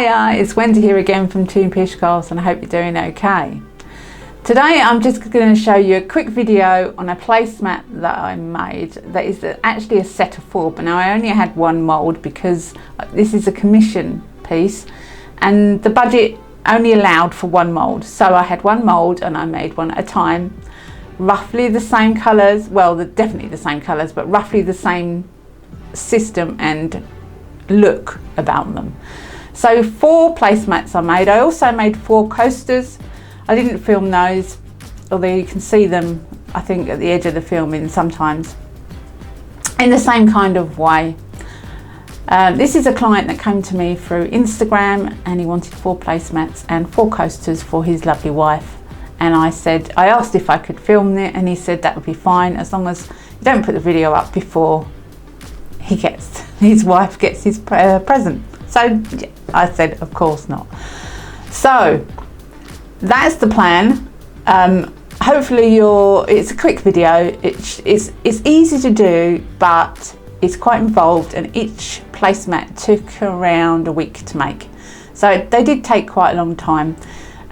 Hiya, it's Wendy here again from Toonpish and I hope you're doing okay. Today I'm just going to show you a quick video on a placemat that I made that is actually a set of 4, but now I only had one mould because this is a commission piece and the budget only allowed for one mould. So I had one mould and I made one at a time, roughly the same colours, well definitely the same colours, but roughly the same system and look about them. So 4 placemats I made. I also made 4 coasters. I didn't film those, although you can see them I think at the edge of the filming sometimes, in the same kind of way. This is a client that came to me through Instagram and he wanted 4 placemats and 4 coasters for his lovely wife, and I asked if I could film it and he said that would be fine as long as you don't put the video up before his wife gets his present. So I said of course not. So that's the plan. Hopefully it's a quick video. It's easy to do, but it's quite involved, and each placemat took around a week to make. So they did take quite a long time.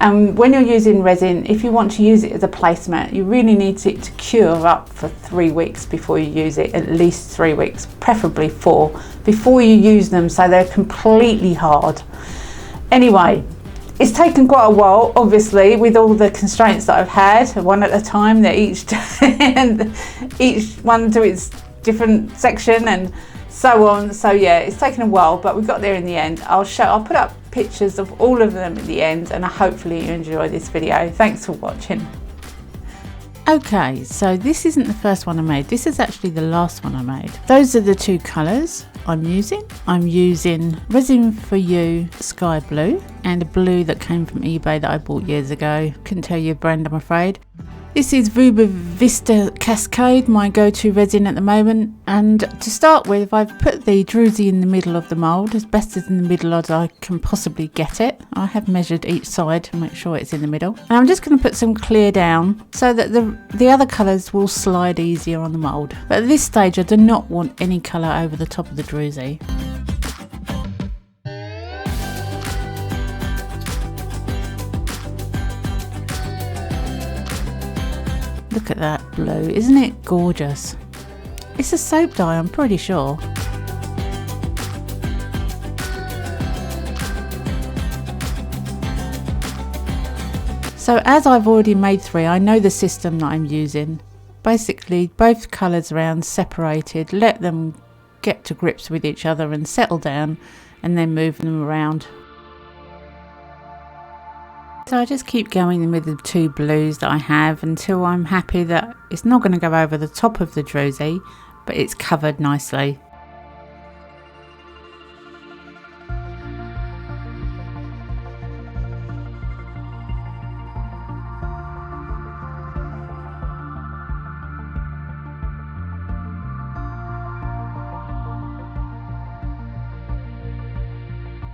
When you're using resin, if you want to use it as a placemat, you really need it to cure up for 3 weeks before you use it, at least 3 weeks, preferably 4, before you use them, so they're completely hard. Anyway, it's taken quite a while, obviously, with all the constraints that I've had, one at a time, they're each one to its different section and so on. So yeah, it's taken a while, but we got there in the end. I'll put up pictures of all of them at the end, and hopefully you enjoy this video. Thanks for watching. Okay, so this isn't the first one I made. This is actually the last one I made. Those are the 2 colours I'm using. I'm using Resin for You Sky Blue and a blue that came from eBay that I bought years ago. Couldn't tell you a brand, I'm afraid. This is Vuba Vista Cascade, my go-to resin at the moment. And to start with, I've put the Druzy in the middle of the mould, as best as in the middle as I can possibly get it. I have measured each side to make sure it's in the middle. And I'm just going to put some clear down so that the other colours will slide easier on the mould. But at this stage, I do not want any colour over the top of the Druzy. Look at that blue, isn't it gorgeous? It's a soap dye, I'm pretty sure. So as I've already made 3, I know the system that I'm using. Basically, both colours around separated, let them get to grips with each other and settle down, and then move them around. So I just keep going with the 2 blues that I have until I'm happy that it's not going to go over the top of the Druzy, but it's covered nicely.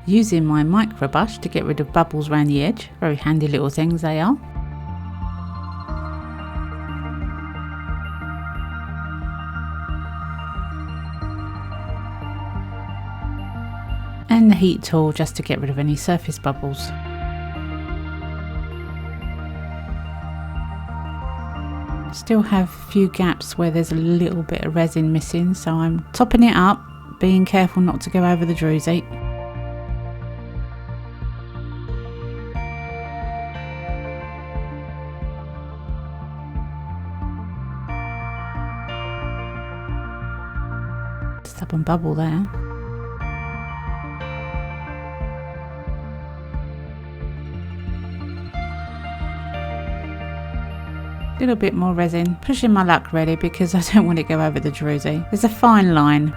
Using my micro brush to get rid of bubbles around the edge. Very handy little things they are. And the heat tool just to get rid of any surface bubbles. Still have a few gaps where there's a little bit of resin missing, so I'm topping it up, being careful not to go over the Druzy. Stubborn bubble there. A little bit more resin, pushing my luck really because I don't want it to go over the Druzy. There's a fine line.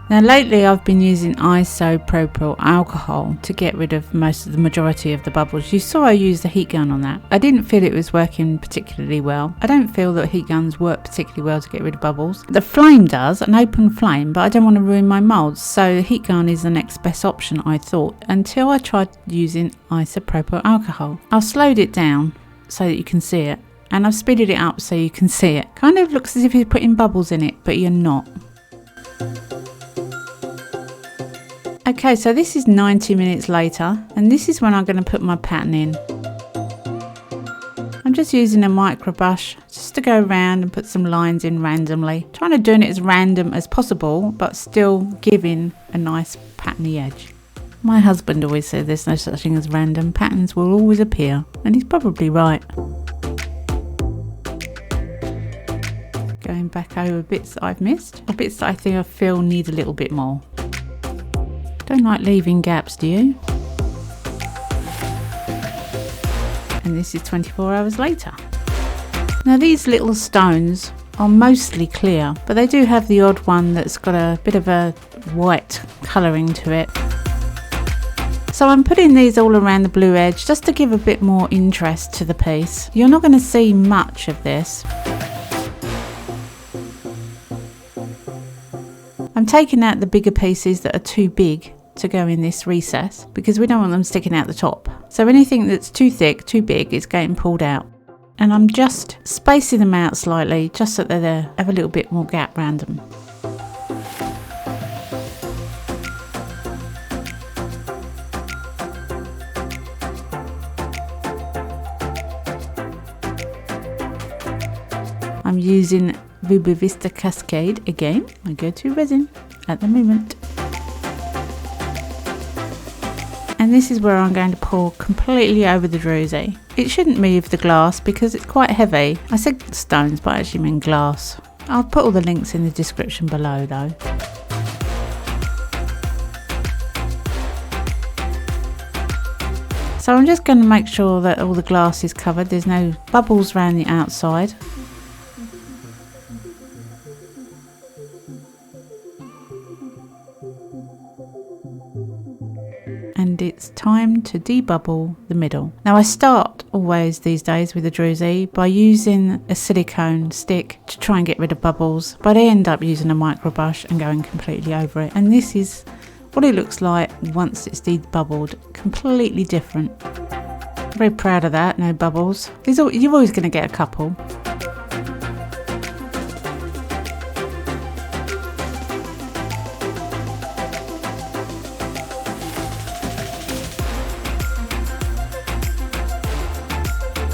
Now lately I've been using isopropyl alcohol to get rid of the majority of the bubbles. You saw I used the heat gun on that. I didn't feel it was working particularly well. I don't feel that heat guns work particularly well to get rid of bubbles. The flame does, an open flame, but I don't want to ruin my moulds, so the heat gun is the next best option I thought, until I tried using isopropyl alcohol. I've slowed it down so that you can see it, and I've speeded it up so you can see it. Kind of looks as if you're putting bubbles in it, but you're not. Okay, so this is 90 minutes later, and this is when I'm going to put my pattern in. I'm just using a micro brush just to go around and put some lines in randomly. Trying to do it as random as possible, but still giving a nice patterny edge. My husband always said there's no such thing as random, patterns will always appear, and he's probably right. Going back over bits that I've missed, or bits that I think I feel need a little bit more. Don't like leaving gaps, do you? And this is 24 hours later. Now these little stones are mostly clear, but they do have the odd one that's got a bit of a white colouring to it. So I'm putting these all around the blue edge just to give a bit more interest to the piece. You're not going to see much of this. I'm taking out the bigger pieces that are too big to go in this recess because we don't want them sticking out the top. So anything that's too thick, too big, is getting pulled out. And I'm just spacing them out slightly just so that they have a little bit more gap around them. I'm using Ruby Vista Cascade again, my go-to resin at the moment. And this is where I'm going to pour completely over the druzy. It shouldn't move the glass because it's quite heavy. I said stones, but I actually mean glass. I'll put all the links in the description below though. So I'm just going to make sure that all the glass is covered. There's no bubbles around the outside. And it's time to debubble the middle. Now I start always these days with a druzy by using a silicone stick to try and get rid of bubbles, but I end up using a micro brush and going completely over it. And this is what it looks like once it's debubbled. Completely different. Very proud of that, no bubbles. You're always going to get a couple.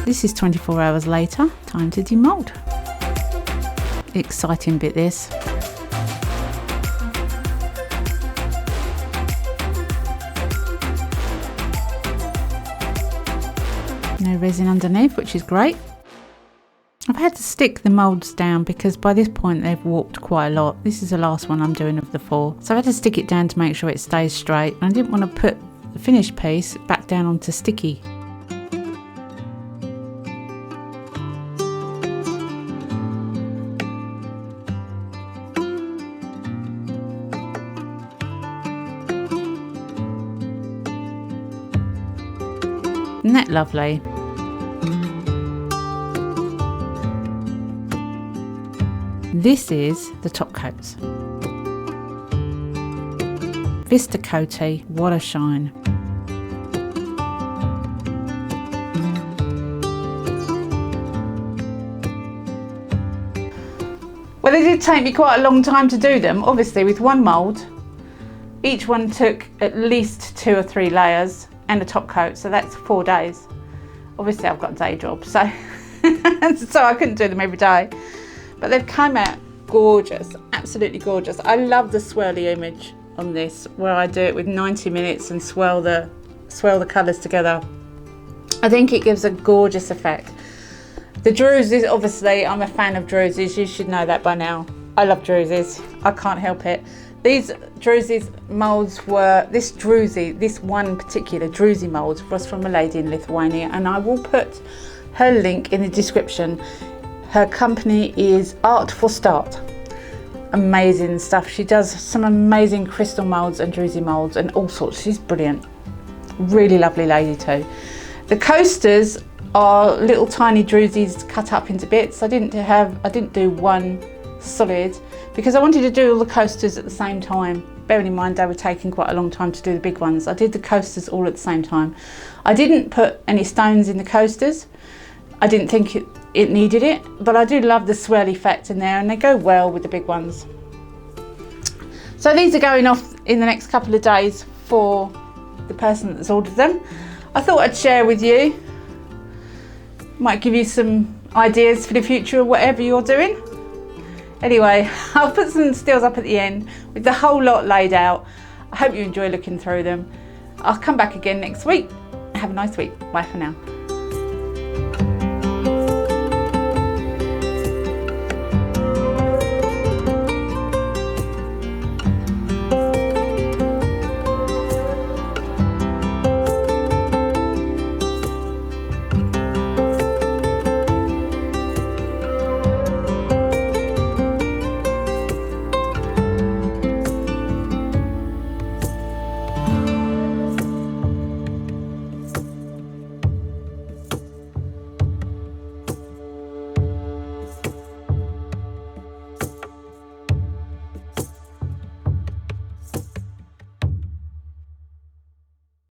This is 24 hours later, time to demould. Exciting bit this. No resin underneath, which is great. I've had to stick the moulds down because by this point they've warped quite a lot. This is the last one I'm doing of the 4. So I had to stick it down to make sure it stays straight. And I didn't want to put the finished piece back down onto sticky. Isn't that lovely? This is the top coats. Vista Coaty, what a shine. Well, it did take me quite a long time to do them. Obviously with one mould, each one took at least 2 or 3 layers and a top coat, so that's 4 days. Obviously I've got a day job, so so I couldn't do them every day, but they've come out gorgeous, absolutely gorgeous. I love the swirly image on this where I do it with 90 minutes and swirl the colours together. I think it gives a gorgeous effect. The druzys, obviously I'm a fan of druzys, you should know that by now. I love druzys, I can't help it. These druzy moulds were, this one particular druzy mould was from a lady in Lithuania, and I will put her link in the description. Her company is Art for Start. Amazing stuff. She does some amazing crystal moulds and druzy moulds and all sorts. She's brilliant. Really lovely lady too. The coasters are little tiny druzys cut up into bits. I didn't do one solid because I wanted to do all the coasters at the same time. Bearing in mind they were taking quite a long time to do the big ones. I did the coasters all at the same time. I didn't put any stones in the coasters. I didn't think it needed it, but I do love the swirl effect in there and they go well with the big ones. So these are going off in the next couple of days for the person that's ordered them. I thought I'd share with you, might give you some ideas for the future or whatever you're doing. Anyway, I'll put some stills up at the end with the whole lot laid out. I hope you enjoy looking through them. I'll come back again next week. Have a nice week. Bye for now.